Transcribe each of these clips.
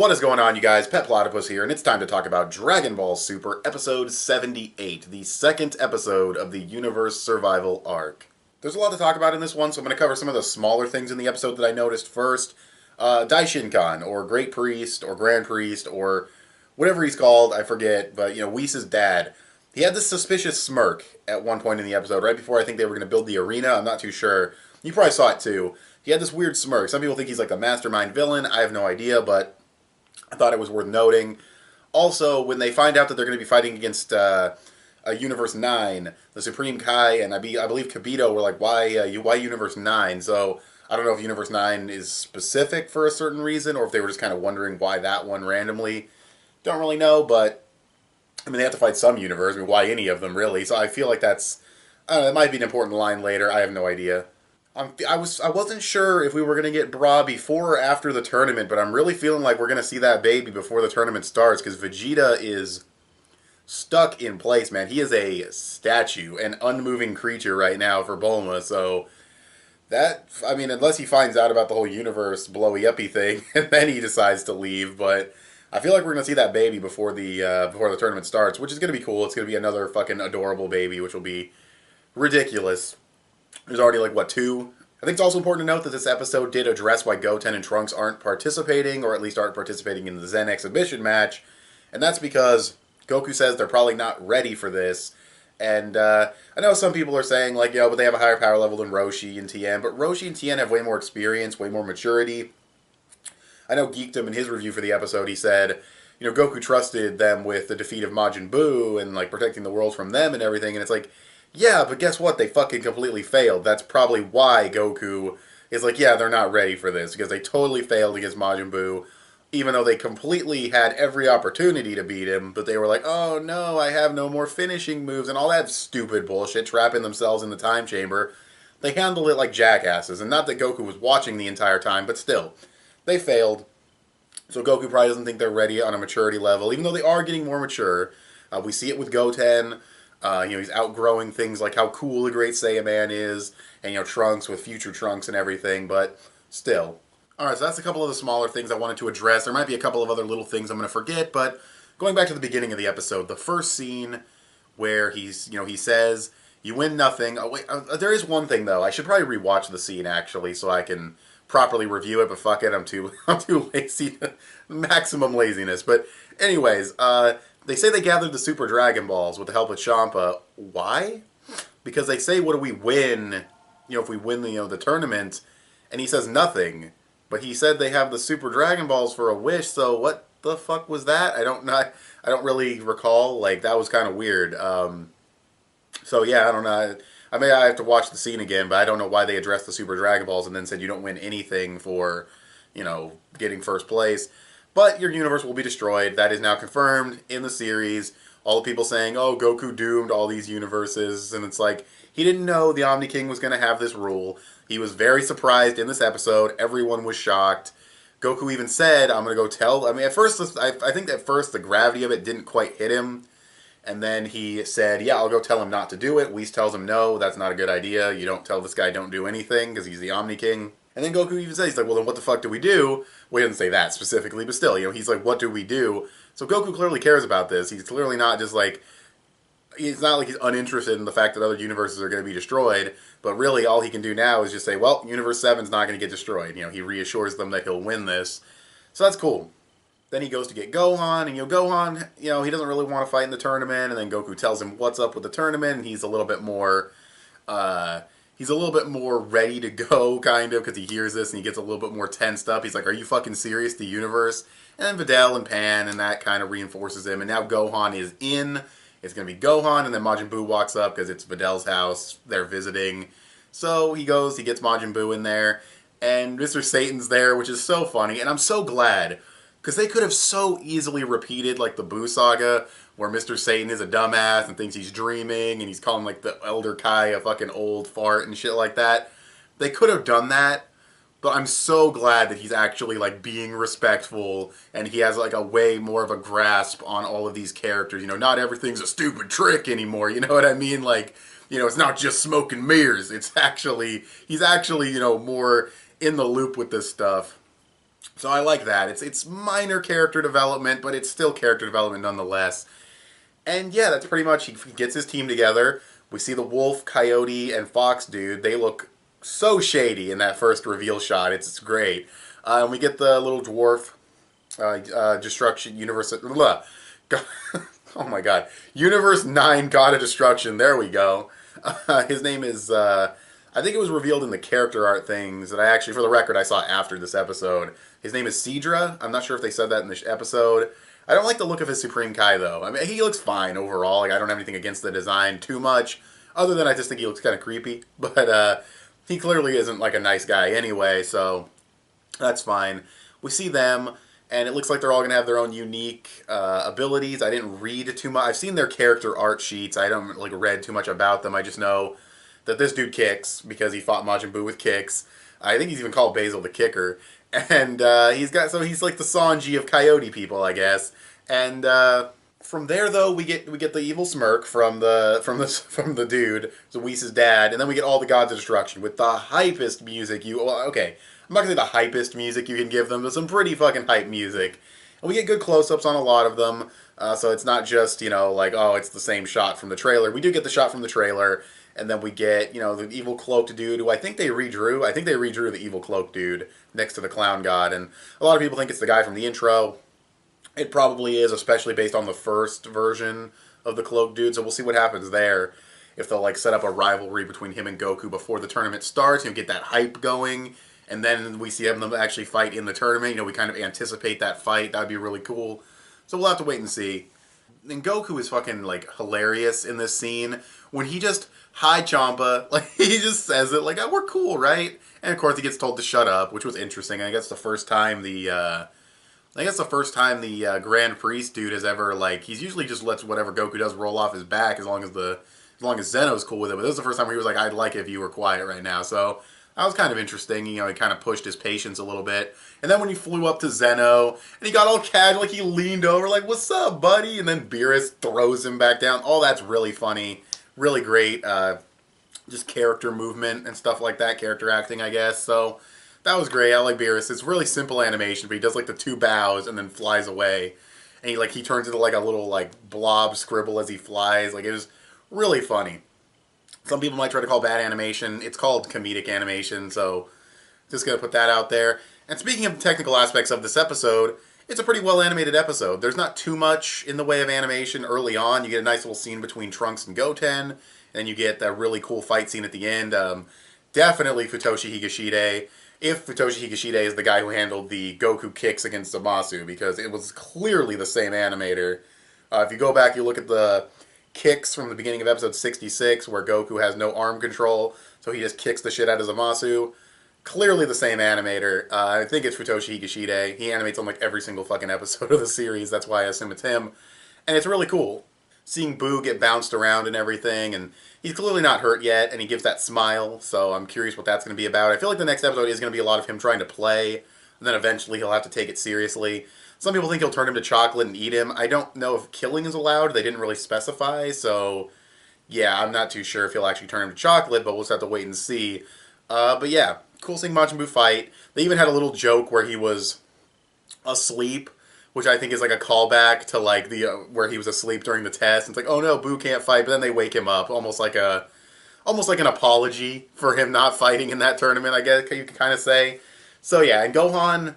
What is going on, you guys? Petplatypus here, and it's time to talk about Dragon Ball Super Episode 78, the second episode of the Universe Survival Arc. There's a lot to talk about in this one, so I'm going to cover some of the smaller things in the episode that I noticed first. Daishinkan, or Great Priest, or Grand Priest, or whatever he's called, I forget, but, Whis' dad. He had this suspicious smirk at one point in the episode, right before I think they were going to build the arena. I'm not too sure. You probably saw it too. He had this weird smirk. Some people think he's like a mastermind villain. I have no idea, but I thought it was worth noting. Also, when they find out that they're going to be fighting against Universe 9, the Supreme Kai and I believe Kibito were like, why Universe 9? So I don't know if Universe 9 is specific for a certain reason, or if they were just kind of wondering why that one randomly. Don't really know, but I mean, they have to fight some universe. I mean, why any of them, really? So I feel like that's, I don't know, it might be an important line later. I have no idea. I wasn't sure if we were going to get Bra before or after the tournament, but I'm really feeling like we're going to see that baby before the tournament starts, because Vegeta is stuck in place, man. He is a statue, an unmoving creature right now for Bulma, so that, I mean, unless he finds out about the whole universe blowy-uppy thing, and then he decides to leave, but I feel like we're going to see that baby before the tournament starts, which is going to be cool. It's going to be another fucking adorable baby, which will be ridiculous. There's already, like, what, 2? I think it's also important to note that this episode did address why Goten and Trunks aren't participating, or at least aren't participating in the Zen exhibition match, and that's because Goku says they're probably not ready for this. And I know some people are saying, like, but they have a higher power level than Roshi and Tien, but Roshi and Tien have way more experience, way more maturity. I know Geekdom in his review for the episode, he said, Goku trusted them with the defeat of Majin Buu and, like, protecting the world from them and everything, and it's like, yeah, but guess what? They fucking completely failed. That's probably why Goku is like, yeah, they're not ready for this, because they totally failed against Majin Buu, even though they completely had every opportunity to beat him, but they were like, oh no, I have no more finishing moves, and all that stupid bullshit, trapping themselves in the time chamber. They handled it like jackasses, and not that Goku was watching the entire time, but still, they failed. So Goku probably doesn't think they're ready on a maturity level, even though they are getting more mature. We see it with Goten. He's outgrowing things like how cool the Great Saiyaman is, and, Trunks with future Trunks and everything, but still. Alright, so that's a couple of the smaller things I wanted to address. There might be a couple of other little things I'm going to forget, but going back to the beginning of the episode, the first scene where he says, you win nothing. Oh, wait, there is one thing, though. I should probably rewatch the scene, actually, so I can properly review it, but fuck it, I'm too lazy. Maximum laziness. But anyways, they say they gathered the Super Dragon Balls with the help of Champa. Why? Because they say, what do we win, if we win the tournament? And he says nothing. But he said they have the Super Dragon Balls for a wish, so what the fuck was that? I don't really recall. Like, that was kind of weird. So yeah, I don't know. I have to watch the scene again, but I don't know why they addressed the Super Dragon Balls and then said you don't win anything for, getting first place. But your universe will be destroyed. That is now confirmed in the series. All the people saying, oh, Goku doomed all these universes. And it's like, he didn't know the Omni King was going to have this rule. He was very surprised in this episode. Everyone was shocked. Goku even said, I'm going to go tell... I mean, at first, I think at first the gravity of it didn't quite hit him. And then he said, yeah, I'll go tell him not to do it. Whis tells him, no, that's not a good idea. You don't tell this guy don't do anything because he's the Omni King. And then Goku even says, he's like, well, then what the fuck do we do? Well, he didn't say that specifically, but still, he's like, what do we do? So Goku clearly cares about this. He's clearly not just like... It's not like he's uninterested in the fact that other universes are going to be destroyed, but really all he can do now is just say, well, Universe 7's not going to get destroyed. He reassures them that he'll win this. So that's cool. Then he goes to get Gohan, and Gohan, he doesn't really want to fight in the tournament, and then Goku tells him what's up with the tournament, and he's a little bit more, ready to go, kind of, because he hears this, and he gets a little bit more tensed up. He's like, are you fucking serious, the universe? And then Videl and Pan, and that kind of reinforces him, and now Gohan is in. It's going to be Gohan, and then Majin Buu walks up because it's Videl's house. They're visiting. So he goes, he gets Majin Buu in there, and Mr. Satan's there, which is so funny. And I'm so glad, because they could have so easily repeated, like, the Buu saga, where Mr. Satan is a dumbass and thinks he's dreaming, and he's calling, like, the Elder Kai a fucking old fart and shit like that. They could have done that. But I'm so glad that he's actually, like, being respectful, and he has, like, a way more of a grasp on all of these characters. Not everything's a stupid trick anymore, you know what I mean? Like, it's not just smoke and mirrors. He's actually, more in the loop with this stuff. So I like that. It's minor character development, but it's still character development nonetheless. And yeah, that's pretty much, he gets his team together. We see the wolf, coyote, and fox dude. They look so shady in that first reveal shot. It's great. And we get the little dwarf destruction universe. Blah. Oh my god. Universe 9 God of Destruction. There we go. His name is, I think it was revealed in the character art things that I actually, for the record, I saw after this episode. His name is Cedra. I'm not sure if they said that in this episode. I don't like the look of his Supreme Kai, though. I mean, he looks fine overall. Like, I don't have anything against the design too much, other than I just think he looks kind of creepy. But he clearly isn't, like, a nice guy anyway, so that's fine. We see them, and it looks like they're all going to have their own unique abilities. I didn't read too much. I've seen their character art sheets. I don't, like, read too much about them. I just know that this dude kicks because he fought Majin Buu with kicks. I think he's even called Basil the Kicker. And he's like the Sanji of Coyote people, I guess. And from there, though, we get the evil smirk from the dude, so Whis' dad, and then we get all the gods of destruction with the hypest music. Okay, I'm not gonna say the hypest music you can give them, but some pretty fucking hype music. And we get good close-ups on a lot of them, so it's not just like, oh, it's the same shot from the trailer. We do get the shot from the trailer. And then we get, the evil cloaked dude, who I think they redrew. I think they redrew the evil cloaked dude next to the clown god. And a lot of people think it's the guy from the intro. It probably is, especially based on the first version of the cloaked dude. So we'll see what happens there. If they'll, like, set up a rivalry between him and Goku before the tournament starts, get that hype going. And then we see them actually fight in the tournament. We kind of anticipate that fight. That'd be really cool. So we'll have to wait and see. And Goku is fucking, like, hilarious in this scene. When he just, hi Champa, like, he just says it, like, oh, we're cool, right? And of course he gets told to shut up, which was interesting. I guess the first time the Grand Priest dude has ever, like, he's usually just lets whatever Goku does roll off his back as long as Zeno's cool with it. But this was the first time where he was like, I'd like it if you were quiet right now. So that was kind of interesting. He kind of pushed his patience a little bit. And then when he flew up to Zeno, and he got all casual, like he leaned over, like, what's up, buddy? And then Beerus throws him back down. All that's really funny. Really great, just character movement and stuff like that. Character acting, I guess. So that was great. I like Beerus. It's really simple animation, but he does, like, the two bows and then flies away. And he turns into, like, a little, like, blob scribble as he flies. Like, it was really funny. Some people might try to call bad animation. It's called comedic animation, so just going to put that out there. And speaking of the technical aspects of this episode, it's a pretty well animated episode. There's not too much in the way of animation early on. You get a nice little scene between Trunks and Goten, and you get that really cool fight scene at the end. Definitely Futoshi Higashide. If Futoshi Higashide is the guy who handled the Goku kicks against Zamasu, because it was clearly the same animator. If you go back, you look at the kicks from the beginning of episode 66, where Goku has no arm control, so he just kicks the shit out of Zamasu. Clearly the same animator. I think it's Futoshi Higashide. He animates on, like, every single fucking episode of the series. That's why I assume it's him. And it's really cool. Seeing Boo get bounced around and everything, and he's clearly not hurt yet, and he gives that smile, so I'm curious what that's going to be about. I feel like the next episode is going to be a lot of him trying to play, and then eventually he'll have to take it seriously. Some people think he'll turn him to chocolate and eat him. I don't know if killing is allowed. They didn't really specify, so yeah, I'm not too sure if he'll actually turn him to chocolate, but we'll just have to wait and see. But yeah, cool seeing Majin Buu fight. They even had a little joke where he was asleep, which I think is like a callback to, like, the where he was asleep during the test. It's like, oh no, Buu can't fight, but then they wake him up, almost like an apology for him not fighting in that tournament, I guess you could kind of say. So yeah, and Gohan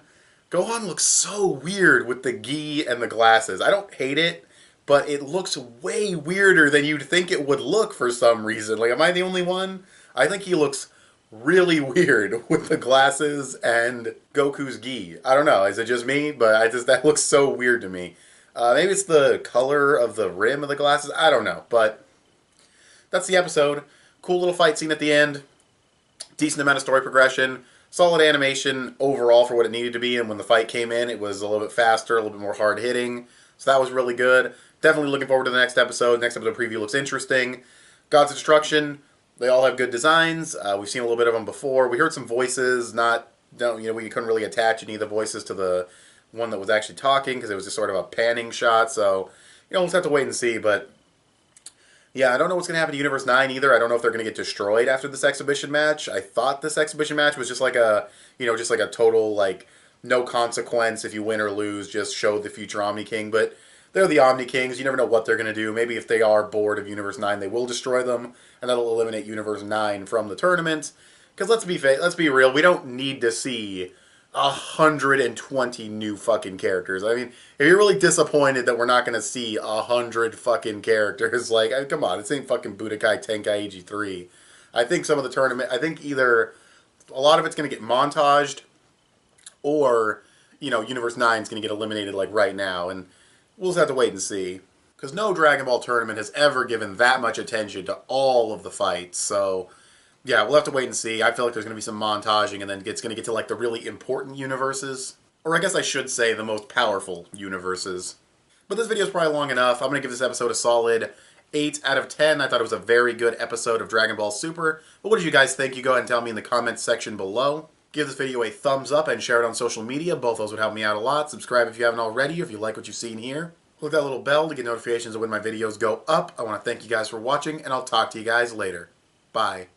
looks so weird with the gi and the glasses. I don't hate it, but it looks way weirder than you'd think it would look for some reason. Like, am I the only one? I think he looks really weird with the glasses and Goku's gi. I don't know, is it just me? But that looks so weird to me. Maybe it's the color of the rim of the glasses. I don't know, but that's the episode. Cool little fight scene at the end. Decent amount of story progression. Solid animation overall for what it needed to be, and when the fight came in, it was a little bit faster, a little bit more hard-hitting. So that was really good. Definitely looking forward to the next episode. Next episode preview looks interesting. Gods of Destruction, they all have good designs. We've seen a little bit of them before. We heard some voices, we couldn't really attach any of the voices to the one that was actually talking, because it was just sort of a panning shot, so, we'll just have to wait and see, but yeah, I don't know what's going to happen to Universe 9 either. I don't know if they're going to get destroyed after this exhibition match. I thought this exhibition match was just like a total, like, no consequence if you win or lose, just show the future Omni King. But they're the Omni Kings. You never know what they're going to do. Maybe if they are bored of Universe 9, they will destroy them, and that'll eliminate Universe 9 from the tournament. Because let's be real, we don't need to see 120 new fucking characters. I mean, if you're really disappointed that we're not going to see 100 fucking characters, like, come on, this ain't fucking Budokai Tenkaichi AG3. I think some of the tournament, I think either a lot of it's going to get montaged, or, you know, Universe 9 is going to get eliminated, like, right now, and we'll just have to wait and see. Because no Dragon Ball tournament has ever given that much attention to all of the fights, so yeah, we'll have to wait and see. I feel like there's going to be some montaging, and then it's going to get to, like, the really important universes. Or I guess I should say the most powerful universes. But this video is probably long enough. I'm going to give this episode a solid 8 out of 10. I thought it was a very good episode of Dragon Ball Super. But what did you guys think? You go ahead and tell me in the comments section below. Give this video a thumbs up and share it on social media. Both those would help me out a lot. Subscribe if you haven't already, or if you like what you've seen here. Click that little bell to get notifications of when my videos go up. I want to thank you guys for watching, and I'll talk to you guys later. Bye.